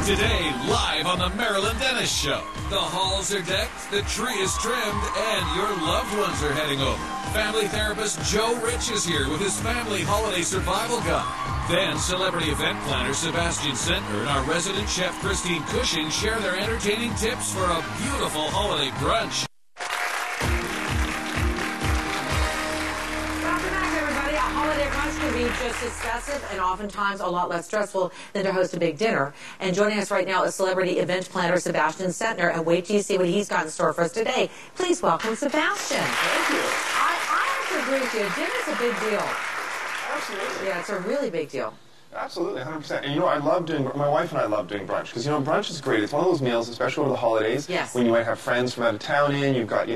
Today, live on the Marilyn Dennis Show. The halls are decked, the tree is trimmed, and your loved ones are heading over. Family therapist Joe Rich is here with his family holiday survival guide. Then, celebrity event planner Sebastien Centner and our resident chef Christine Cushing share their entertaining tips for a beautiful holiday brunch. Can be just as festive and oftentimes a lot less stressful than to host a big dinner. And joining us right now is celebrity event planner Sebastien Centner. And wait till you see what he's got in store for us today. Please welcome Sebastien. Thank you. I have to agree with you. Dinner's a big deal. Absolutely. Yeah, it's a really big deal. Absolutely, 100%. And I love doing, my wife and I love doing brunch, because, brunch is great. It's one of those meals, especially over the holidays, yes, when you might have friends from out of town in, you've got,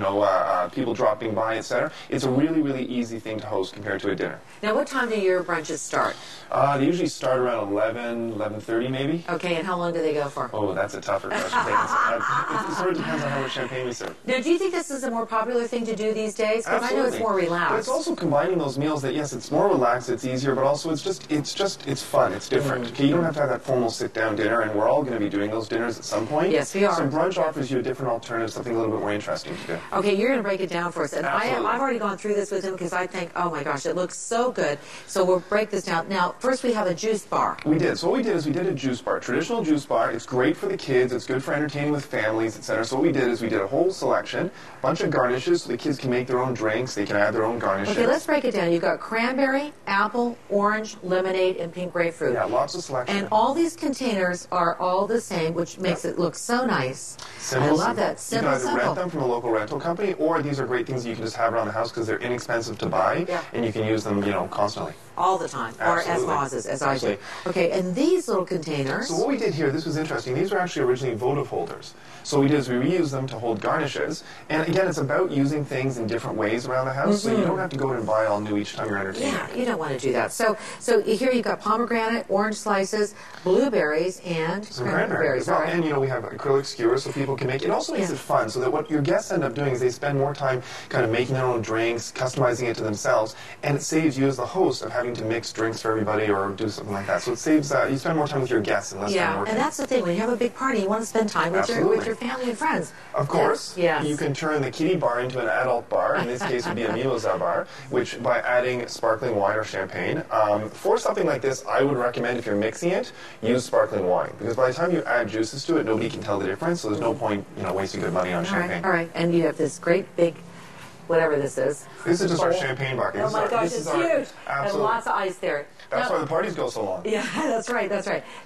people dropping by, etc. It's a really, really easy thing to host compared to a dinner. Now, what time do your brunches start? They usually start around 11, 11:30 maybe. Okay, and how long do they go for? Oh, that's a tougher question. It sort of depends on how much champagne we serve. Now, do you think this is a more popular thing to do these days? Because I know it's more relaxed. But it's also combining those meals that, yes, it's more relaxed, it's easier, but also it's fun, it's different. Okay, you don't have to have that formal sit-down dinner, and we're all going to be doing those dinners at some point. Yes, we are. So brunch offers you a different alternative, something a little bit more interesting to do. Okay, you're going to break it down for us. And Absolutely. I've already gone through this with him because I think, oh my gosh, it looks so good. So we'll break this down. Now, first we have a juice bar. We did. So what we did is we did a juice bar, traditional juice bar. It's great for the kids. It's good for entertaining with families, etc. So what we did is we did a whole selection, bunch of garnishes, so the kids can make their own drinks. They can add their own garnishes. Okay, let's break it down. You've got cranberry, apple, orange, lemonade, and pink grapefruit. Yeah, lots of selection. And all these containers are all the same, which makes it look so nice. Simple, I love that. Simple, you can either rent them from a local rental company, or these are great things you can just have around the house because they're inexpensive to buy, and you can use them, constantly. All the time, Absolutely. or as vases, as I do. Absolutely. Okay, and these little containers. So what we did here, this was interesting. These were actually originally votive holders. So what we did is we reused them to hold garnishes. And again, it's about using things in different ways around the house, so you don't have to go out and buy all new each time you're entertaining. Yeah, you don't want to do that. So here you've got pomegranate, orange slices, blueberries, and some cranberries. Well. All right. And we have acrylic skewers so people can make. It also makes it fun, so that what your guests end up doing is they spend more time kind of making their own drinks, customizing it to themselves, and it saves you as the host of having to mix drinks for everybody or do something like that. So it saves you spend more time with your guests and less time working. And that's the thing. When you have a big party, you want to spend time with your family and friends. Of course. Yes. You can turn the kiddie bar into an adult bar. In this case, it would be a mimosa bar, which by adding sparkling wine or champagne. For something like this, I would recommend if you're mixing it, use sparkling wine, because by the time you add juices to it, nobody can tell the difference. So there's no point, wasting good money on champagne. All right. And you have this great big, whatever this is. This is just our champagne bucket. Oh my gosh, it's huge. And lots of ice there. That's why the parties go so long. Yeah, that's right.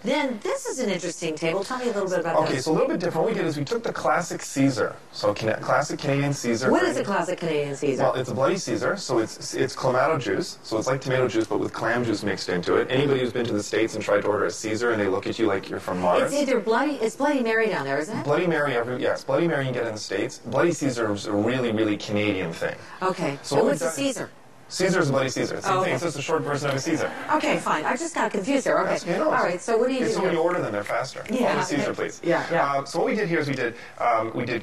Then this is an interesting table. Tell me a little bit about this. Okay, so a little bit different. What we did is we took the classic Caesar. So classic Canadian Caesar. What is a classic Canadian Caesar? Well, it's a bloody Caesar, so it's clamato juice. So it's like tomato juice, but with clam juice mixed into it. Anybody who's been to the States and tried to order a Caesar and they look at you like you're from Mars. It's either Bloody Mary down there, isn't it? Bloody Mary, yes. Bloody Mary you can get in the States. Bloody Caesar is a really, really Canadian thing. Okay, so what's a Caesar? Caesar is a bloody Caesar. It's the same thing. It's just a short version of a Caesar. Okay, fine. I just got confused there. Okay. All right. So what do you do? So when you order them, they're faster. Yeah. Only Caesar, please. Yeah. So what we did here is we did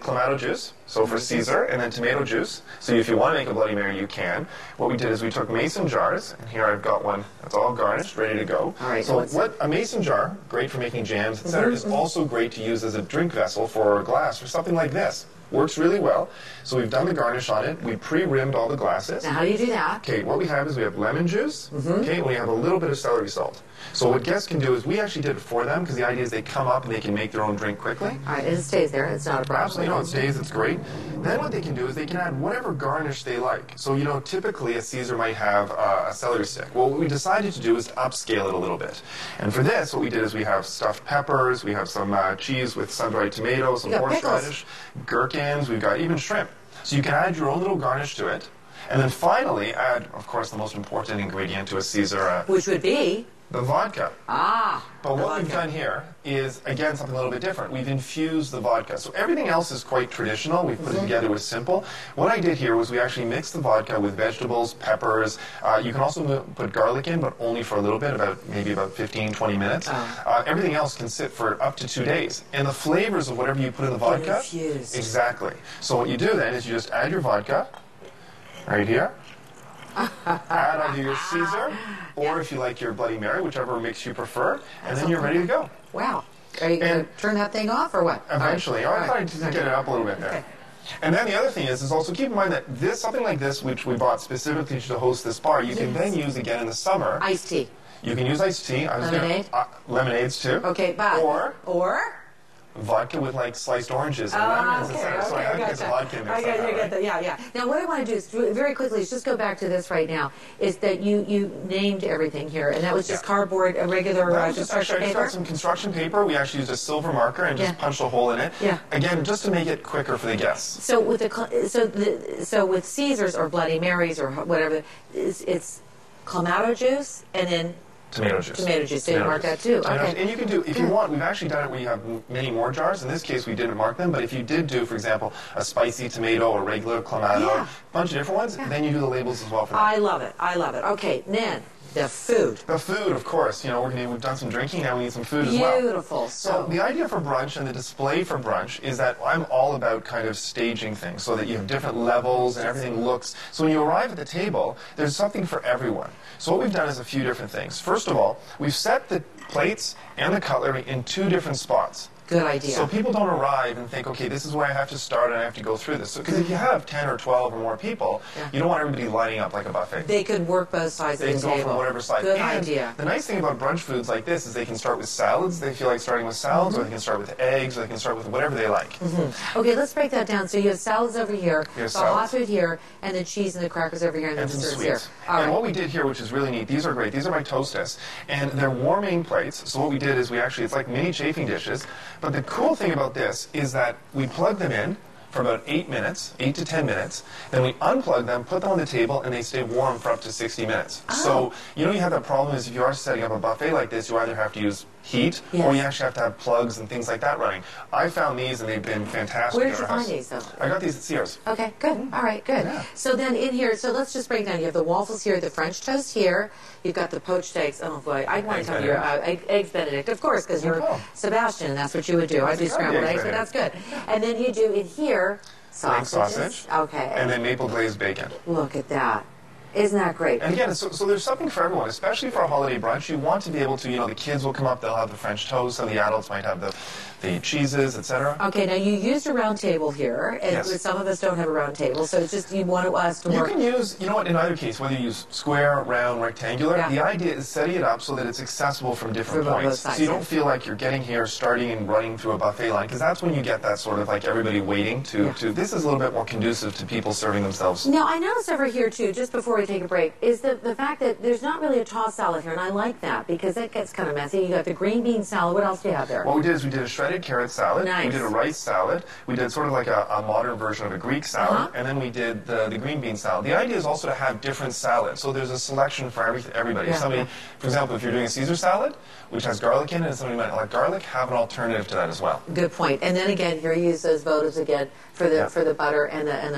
clamato juice. So for Caesar, and then tomato juice. So if you want to make a Bloody Mary, you can. What we did is we took mason jars, and here I've got one that's all garnished, ready to go. All right. So a mason jar, great for making jams, etc., is also great to use as a drink vessel for a glass or something like this. Works really well. So we've done the garnish on it. We pre-rimmed all the glasses. Now how do you do that? Okay, what we have is we have lemon juice. Okay, and we have a little bit of celery salt. So what guests can do is we actually did it for them because the idea is they come up and they can make their own drink quickly. All right, and it stays there. It's not a problem. Absolutely, no, it stays. It's great. Then what they can do is they can add whatever garnish they like. So typically a Caesar might have a celery stick. Well, what we decided to do is to upscale it a little bit. And for this, what we did is we have stuffed peppers. We have some cheese with sun-dried tomatoes, some horseradish, gherkins. We've got even shrimp. So you can add your own little garnish to it. And then finally add, of course, the most important ingredient to a Caesar. Which would be? The vodka. But what vodka. we've done here is, again, something a little bit different. We've infused the vodka. So everything else is quite traditional. We've put it together with simple. What I did here was we actually mixed the vodka with vegetables, peppers. You can also put garlic in, but only for a little bit, maybe about 15, 20 minutes. Everything else can sit for up to 2 days. And the flavors of whatever you put in the vodka. Infused. Exactly. So what you do then is you just add your vodka right here. Add either your Caesar, or if you like your Bloody Mary, whichever mix you prefer, and then you're ready to go. Wow. Are you going to turn that thing off or what? Eventually. I'll try to get it up a little bit there. Okay. And then the other thing is also keep in mind that something like this, which we bought specifically to host this bar, you can then use again in the summer. Iced tea. You can use iced tea. Lemonade? Lemonades too. Okay, but... Or vodka with like sliced oranges and lemons, etc. So I have to get the vodka in there. I get that. Yeah. Now, what I want to do is very quickly, just go back to this right now. Is that you named everything here, and that was just cardboard, a regular construction paper. I just got some construction paper. We actually used a silver marker and just punched a hole in it. Yeah. Again, just to make it quicker for the guests. So with with Caesars or Bloody Marys or whatever, it's clamato juice and then. Tomato juice. Tomato juice. So you mark that too. Okay. And you can do, if you want, we've actually done it where you have many more jars. In this case, we didn't mark them, but if you did do, for example, a spicy tomato or regular clamato, a bunch of different ones, then you do the labels as well for that. I love it. Okay, then the food. The food, of course. You know, we've done some drinking, now we need some food as well. Beautiful. So the idea for brunch and the display for brunch is that I'm all about kind of staging things so that you have different levels and everything looks. So when you arrive at the table, there's something for everyone. So what we've done is a few different things. First of all, we've set the plates and the cutlery in 2 different spots. Good idea. So people don't arrive and think, okay, this is where I have to start and I have to go through this. Because if you have 10 or 12 or more people, you don't want everybody lining up like a buffet. They could work both sides of the table. They can go from whatever side. Good and idea. The nice thing about brunch foods like this is they can start with salads. They feel like starting with salads, or they can start with eggs, or they can start with whatever they like. Okay, let's break that down. So you have salads over here, the hot salads. food here, and the cheese and the crackers over here, and the desserts here. And what we did here, which is really neat, these are great. These are my Toastess, and they're warming plates. So what we did is it's like mini chafing dishes. But the cool thing about this is that we plug them in for about 8 to 10 minutes. Then we unplug them, put them on the table, and they stay warm for up to 60 minutes. So, you have that problem is if you are setting up a buffet like this, you either have to use heat, or you actually have to have plugs and things like that running. I found these, and they've been fantastic. Where did you find these, though? I got these at Sears. Okay, good. All right, good. Yeah. So then in here, so let's just break down. You have the waffles here, the French toast here. You've got the poached eggs. Oh, boy. I want to tell you, Eggs Benedict, of course, because you're Sebastian, and that's what you would do. I do scrambled eggs, but that's good. And then you do in here sausages. Okay. And then maple glazed bacon. Look at that. Isn't that great? And again, so there's something for everyone, especially for a holiday brunch. You want to be able to, the kids will come up, they'll have the French toast, some of the adults might have the cheeses, etc. Okay, now you used a round table here, and some of us don't have a round table, so it's just you want us to work. You can use, in either case, whether you use square, round, rectangular, the idea is setting it up so that it's accessible from different points. So you don't feel like you're getting here, starting and running through a buffet line, because that's when you get that sort of like everybody waiting to this is a little bit more conducive to people serving themselves. Now, I noticed over here, too, just before we take a break, is the fact that there's not really a tossed salad here, and I like that, because that gets kind of messy. You got the green bean salad. What else do you have there? What we did is we did a shredded carrot salad. Nice. We did a rice salad. We did sort of like a modern version of a Greek salad. And then we did the green bean salad. The idea is also to have different salads. So there's a selection for everybody. If somebody, for example, if you're doing a Caesar salad, which has garlic in it, and somebody might not like garlic, have an alternative to that as well. Good point. And then again, here you use those votives again for the butter and the and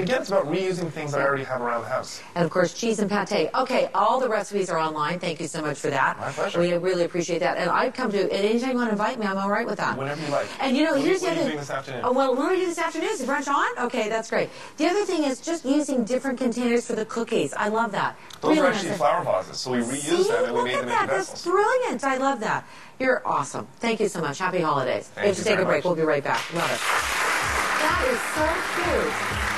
again, it's about reusing things that I already have around the house. And of course, cheese and pate. Okay, all the recipes are online. Thank you so much for that. My pleasure. We really appreciate that. And I've come to, and anytime you want to invite me, I'm all right with that. Whenever you like. And here's the other thing. This afternoon? Oh, well, what are we doing this afternoon? Is the brunch on? Okay, that's great. The other thing is just using different containers for the cookies. I love that. Those are actually flower vases, so we reused them and we made them into vessels. That's brilliant. I love that. You're awesome. Thank you so much. Happy holidays. Thank you take a break. much. We'll be right back. Love it. That is so cute.